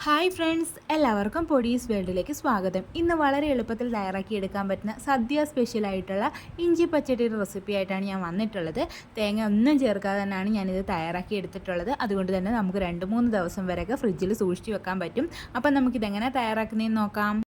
Hi friends, എല്ലാവർക്കും പൊടീസ് വേൾഡിലേക്ക് സ്വാഗതം. ഇന്ന് വളരെ എളുപ്പത്തിൽ തയ്യാറാക്കിയെടുക്കാൻ പറ്റുന്ന സദ്യ സ്പെഷ്യലായിട്ടുള്ള ഇഞ്ചി പച്ചടിയുടെ റെസിപ്പി ആയിട്ടാണ് ഞാൻ വന്നിട്ടുള്ളത്. തേങ്ങ ഒന്നും ചേർക്കാതെ തന്നെയാണ് ഞാനിത് തയ്യാറാക്കി എടുത്തിട്ടുള്ളത്. അതുകൊണ്ട് തന്നെ നമുക്ക് 2-3 ദിവസം വരെയൊക്കെ ഫ്രിഡ്ജിൽ സൂക്ഷിച്ച് വെക്കാൻ പറ്റും. അപ്പം നമുക്കിതെങ്ങനെ തയ്യാറാക്കുന്നതെന്ന് നോക്കാം.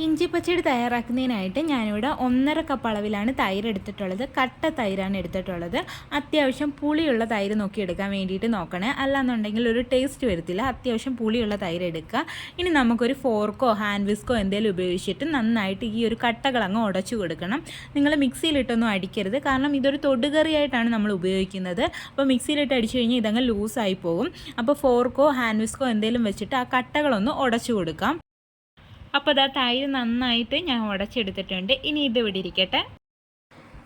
ഇഞ്ചി പച്ചടി തയ്യാറാക്കുന്നതിനായിട്ട് ഞാനിവിടെ 1.5 കപ്പ് അളവിലാണ് തൈര് എടുത്തിട്ടുള്ളത്. കട്ട തൈരാണ് എടുത്തിട്ടുള്ളത്. അത്യാവശ്യം പുളിയുള്ള തൈര് നോക്കി എടുക്കാൻ വേണ്ടിയിട്ട് നോക്കണേ, അല്ലാന്നുണ്ടെങ്കിൽ ഒരു ടേസ്റ്റ് വരത്തില്ല. അത്യാവശ്യം പുളിയുള്ള തൈര് എടുക്കുക. ഇനി നമുക്കൊരു ഫോർക്കോ ഹാൻഡ് വിസ്കോ എന്തെങ്കിലും ഉപയോഗിച്ചിട്ട് നന്നായിട്ട് ഈ ഒരു കട്ടകളങ്ങ് ഉടച്ചു കൊടുക്കണം. നിങ്ങൾ മിക്സിയിലിട്ടൊന്നും അടിക്കരുത്, കാരണം ഇതൊരു തൊടുകറിയായിട്ടാണ് നമ്മൾ ഉപയോഗിക്കുന്നത്. അപ്പോൾ മിക്സിയിലിട്ട് അടിച്ചു കഴിഞ്ഞാൽ ഇതങ്ങ് ലൂസായി പോകും. അപ്പോൾ ഫോർക്കോ ഹാൻഡ് വിസ്കോ എന്തെങ്കിലും വെച്ചിട്ട് ആ കട്ടകളൊന്ന് ഉടച്ചു കൊടുക്കാം. അപ്പോൾ അതാ തൈര് നന്നായിട്ട് ഞാൻ ഉടച്ചെടുത്തിട്ടുണ്ട്. ഇനി ഇത് ഇവിടെ ഇരിക്കട്ടെ.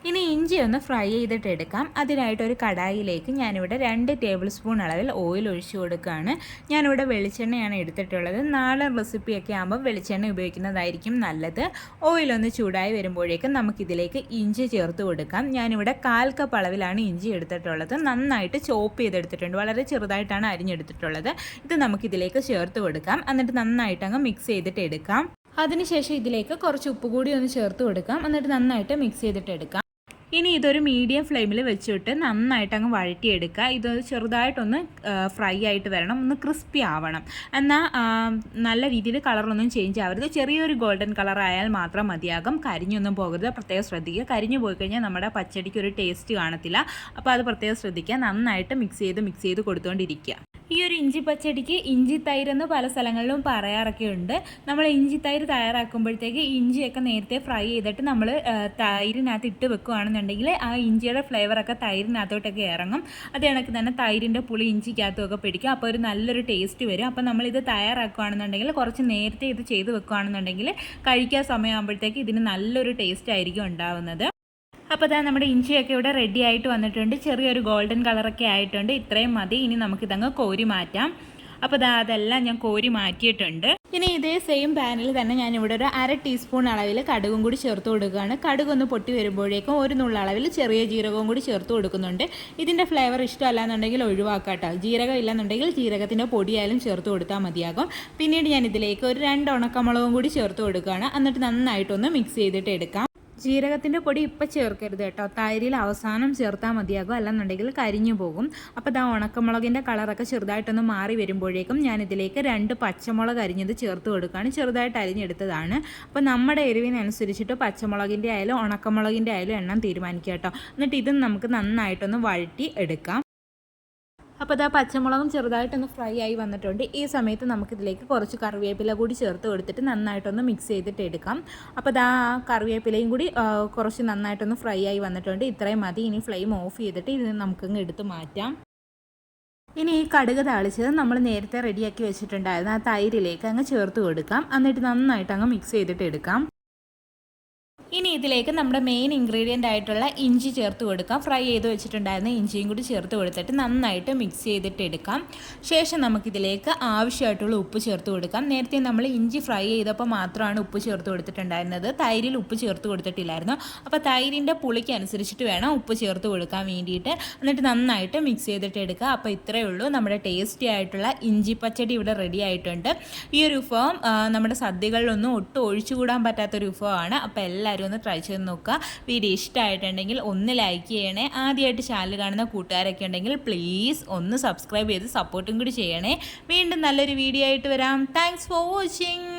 ഇനി ഇഞ്ചി ഒന്ന് ഫ്രൈ ചെയ്തിട്ട് എടുക്കാം. അതിനായിട്ടൊരു കടായിലേക്ക് ഞാനിവിടെ 2 ടേബിൾ സ്പൂൺ അളവിൽ ഓയിൽ ഒഴിച്ചു കൊടുക്കുകയാണ്. ഞാനിവിടെ വെളിച്ചെണ്ണയാണ് എടുത്തിട്ടുള്ളത്. നാടൻ റെസിപ്പിയൊക്കെ ആകുമ്പോൾ വെളിച്ചെണ്ണ ഉപയോഗിക്കുന്നതായിരിക്കും നല്ലത്. ഓയിലൊന്ന് ചൂടായി വരുമ്പോഴേക്കും നമുക്കിതിലേക്ക് ഇഞ്ചി ചേർത്ത് കൊടുക്കാം. ഞാനിവിടെ 1/4 കപ്പ് അളവിലാണ് ഇഞ്ചി എടുത്തിട്ടുള്ളത്. നന്നായിട്ട് ചോപ്പ് ചെയ്തെടുത്തിട്ടുണ്ട്. വളരെ ചെറുതായിട്ടാണ് അരിഞ്ഞെടുത്തിട്ടുള്ളത്. ഇത് നമുക്കിതിലേക്ക് ചേർത്ത് കൊടുക്കാം. എന്നിട്ട് നന്നായിട്ട് അങ്ങ് മിക്സ് ചെയ്തിട്ട് എടുക്കാം. അതിനുശേഷം ഇതിലേക്ക് കുറച്ച് ഉപ്പ് കൂടി ഒന്ന് ചേർത്ത് കൊടുക്കാം. എന്നിട്ട് നന്നായിട്ട് മിക്സ് ചെയ്തിട്ട് എടുക്കാം. ഇനി ഇതൊരു മീഡിയം ഫ്ലെയിമിൽ വെച്ചിട്ട് നന്നായിട്ട് അങ്ങ് വഴറ്റിയെടുക്കുക. ഇത് ചെറുതായിട്ടൊന്ന് ഫ്രൈ ആയിട്ട് വരണം, ഒന്ന് ക്രിസ്പി ആവണം. എന്നാൽ നല്ല രീതിയിൽ കളറൊന്നും ചേഞ്ച് ആവരുത്. ചെറിയൊരു ഗോൾഡൻ കളർ ആയാൽ മാത്രം മതിയാകും. കരിഞ്ഞൊന്നും പോകരുത്, പ്രത്യേകം ശ്രദ്ധിക്കുക. കരിഞ്ഞു പോയി കഴിഞ്ഞാൽ നമ്മുടെ പച്ചടിക്ക് ഒരു ടേസ്റ്റ് കാണത്തില്ല. അപ്പോൾ അത് പ്രത്യേകം ശ്രദ്ധിക്കുക. നന്നായിട്ട് മിക്സ് ചെയ്ത് കൊടുത്തുകൊണ്ടിരിക്കുക. ഈ ഒരു ഇഞ്ചി പച്ചടിക്ക് ഇഞ്ചി തൈരെന്ന് പല സ്ഥലങ്ങളിലും പറയാറൊക്കെ ഉണ്ട്. നമ്മൾ ഇഞ്ചി തൈര് തയ്യാറാക്കുമ്പോഴത്തേക്ക് ഇഞ്ചിയൊക്കെ നേരത്തെ ഫ്രൈ ചെയ്തിട്ട് നമ്മൾ തൈരിനകത്ത് ഇട്ട് വെക്കുകയാണെന്നുണ്ടെങ്കിൽ ആ ഇഞ്ചിയുടെ ഫ്ലേവറൊക്കെ തൈരിനകത്തോട്ടൊക്കെ ഇറങ്ങും. അത് കണക്ക് തന്നെ തൈരിൻ്റെ പുളി ഇഞ്ചിക്കകത്തുമൊക്കെ പിടിക്കും. അപ്പോൾ ഒരു നല്ലൊരു ടേസ്റ്റ് വരും. അപ്പോൾ നമ്മളിത് തയ്യാറാക്കുകയാണെന്നുണ്ടെങ്കിൽ കുറച്ച് നേരത്തെ ഇത് ചെയ്ത് വെക്കുകയാണെന്നുണ്ടെങ്കിൽ കഴിക്കാൻ സമയമാകുമ്പോഴത്തേക്ക് ഇതിന് നല്ലൊരു ടേസ്റ്റ് ആയിരിക്കും ഉണ്ടാവുന്നത്. അപ്പോൾ ഇതാ നമ്മുടെ ഇഞ്ചിയൊക്കെ ഇവിടെ റെഡി ആയിട്ട് വന്നിട്ടുണ്ട്. ചെറിയൊരു ഗോൾഡൻ കളറൊക്കെ ആയിട്ടുണ്ട്. ഇത്രയും മതി. ഇനി നമുക്കിതങ്ങ് കോരി മാറ്റാം. അപ്പോൾ ഇതാ അതെല്ലാം ഞാൻ കോരി മാറ്റിയിട്ടുണ്ട്. ഇനി ഇതേ സെയിം പാനിൽ തന്നെ ഞാനിവിടെ ഒരു 1/2 ടീസ്പൂൺ അളവിൽ കടുകും കൂടി ചേർത്ത് കൊടുക്കുകയാണ്. കടുകൊന്ന് പൊട്ടി വരുമ്പോഴേക്കും 1 നുള്ള അളവിൽ ചെറിയ ജീരകവും കൂടി ചേർത്ത് കൊടുക്കുന്നുണ്ട്. ഇതിൻ്റെ ഫ്ലേവർ ഇഷ്ടമല്ലാന്നുണ്ടെങ്കിൽ ഒഴിവാക്കാട്ടോ. ജീരകം ഇല്ലാന്നുണ്ടെങ്കിൽ ജീരകത്തിൻ്റെ പൊടിയായാലും ചേർത്ത് കൊടുത്താൽ മതിയാകും. പിന്നീട് ഞാൻ ഇതിലേക്ക് ഒരു 2 ഉണക്കമുളകും കൂടി ചേർത്ത് കൊടുക്കുകയാണ്. എന്നിട്ട് നന്നായിട്ടൊന്ന് മിക്സ് ചെയ്തിട്ട് എടുക്കാം. ജീരകത്തിൻ്റെ പൊടി ഇപ്പം ചേർക്കരുത് കേട്ടോ. തൈരിൽ അവസാനം ചേർത്താൽ മതിയാകും, അല്ലെന്നുണ്ടെങ്കിൽ കരിഞ്ഞു പോകും. അപ്പോൾ ഇതാ ഉണക്കമുളകിൻ്റെ കളറൊക്കെ ചെറുതായിട്ടൊന്ന് മാറി വരുമ്പോഴേക്കും ഞാനിതിലേക്ക് 2 പച്ചമുളക് അരിഞ്ഞത് ചേർത്ത് കൊടുക്കുകയാണ്. ചെറുതായിട്ട് അരിഞ്ഞെടുത്തതാണ്. അപ്പോൾ നമ്മുടെ എരിവിനനുസരിച്ചിട്ട് പച്ചമുളകിൻ്റെ ആയാലും ഉണക്കമുളകിൻ്റെ ആയാലും എണ്ണം തീരുമാനിക്കുക കേട്ടോ. എന്നിട്ട് ഇതും നമുക്ക് നന്നായിട്ടൊന്ന് വഴറ്റി എടുക്കാം. അപ്പോൾ ഇതാ പച്ചമുളകും ചെറുതായിട്ടൊന്ന് ഫ്രൈ ആയി വന്നിട്ടുണ്ട്. ഈ സമയത്ത് നമുക്കിതിലേക്ക് കുറച്ച് കറിവേപ്പില കൂടി ചേർത്ത് കൊടുത്തിട്ട് നന്നായിട്ടൊന്ന് മിക്സ് ചെയ്തിട്ട് എടുക്കാം. അപ്പോൾ ഇതാ കറിവേപ്പിലയും കൂടി കുറച്ച് നന്നായിട്ടൊന്ന് ഫ്രൈ ആയി വന്നിട്ടുണ്ട്. ഇത്രയും മതി. ഇനി ഫ്ലെയിം ഓഫ് ചെയ്തിട്ട് ഇത് നമുക്കങ്ങ് എടുത്ത് മാറ്റാം. ഇനി ഈ കടുക് താളിച്ചത് നമ്മൾ നേരത്തെ റെഡിയാക്കി വെച്ചിട്ടുണ്ടായിരുന്നു ആ തൈരിലേക്ക് അങ്ങ് ചേർത്ത് കൊടുക്കാം. എന്നിട്ട് നന്നായിട്ട് അങ്ങ് മിക്സ് ചെയ്തിട്ട് എടുക്കാം. ഇനി ഇതിലേക്ക് നമ്മുടെ മെയിൻ ഇൻഗ്രീഡിയൻ്റ് ആയിട്ടുള്ള ഇഞ്ചി ചേർത്ത് കൊടുക്കാം. ഫ്രൈ ചെയ്ത് വെച്ചിട്ടുണ്ടായിരുന്ന ഇഞ്ചിയും കൂടി ചേർത്ത് കൊടുത്തിട്ട് നന്നായിട്ട് മിക്സ് ചെയ്തിട്ട് എടുക്കാം. ശേഷം നമുക്കിതിലേക്ക് ആവശ്യമായിട്ടുള്ള ഉപ്പ് ചേർത്ത് കൊടുക്കാം. നേരത്തെ നമ്മൾ ഇഞ്ചി ഫ്രൈ ചെയ്തപ്പോൾ മാത്രമാണ് ഉപ്പ് ചേർത്ത് കൊടുത്തിട്ടുണ്ടായിരുന്നത്. തൈരിൽ ഉപ്പ് ചേർത്ത് കൊടുത്തിട്ടില്ലായിരുന്നു. അപ്പോൾ തൈരിൻ്റെ പുളിക്ക് അനുസരിച്ചിട്ട് വേണം ഉപ്പ് ചേർത്ത് കൊടുക്കാൻ വേണ്ടിയിട്ട്. എന്നിട്ട് നന്നായിട്ട് മിക്സ് ചെയ്തിട്ട് എടുക്കുക. അപ്പോൾ ഇത്രയേ ഉള്ളൂ, നമ്മുടെ ടേസ്റ്റി ആയിട്ടുള്ള ഇഞ്ചി പച്ചടി ഇവിടെ റെഡി ആയിട്ടുണ്ട്. ഈ ഒരു വിഭവം നമ്മുടെ സദ്യകളിലൊന്നും ഒട്ടും ഒഴിച്ചുകൂടാൻ പറ്റാത്തൊരു വിഭവമാണ്. അപ്പോൾ എല്ലാവരും ഒന്ന് ട്രൈ ചെയ്ത് നോക്കുക. വീഡിയോ ഇഷ്ടമായിട്ടുണ്ടെങ്കിൽ ഒന്ന് ലൈക്ക് ചെയ്യണേ. ആദ്യമായിട്ട് ചാനൽ കാണുന്ന കൂട്ടുകാരൊക്കെ ഉണ്ടെങ്കിൽ പ്ലീസ് ഒന്ന് സബ്സ്ക്രൈബ് ചെയ്ത് സപ്പോർട്ടും കൂടി ചെയ്യണേ. വീണ്ടും നല്ലൊരു വീഡിയോ ആയിട്ട് വരാം. Thanks for watching.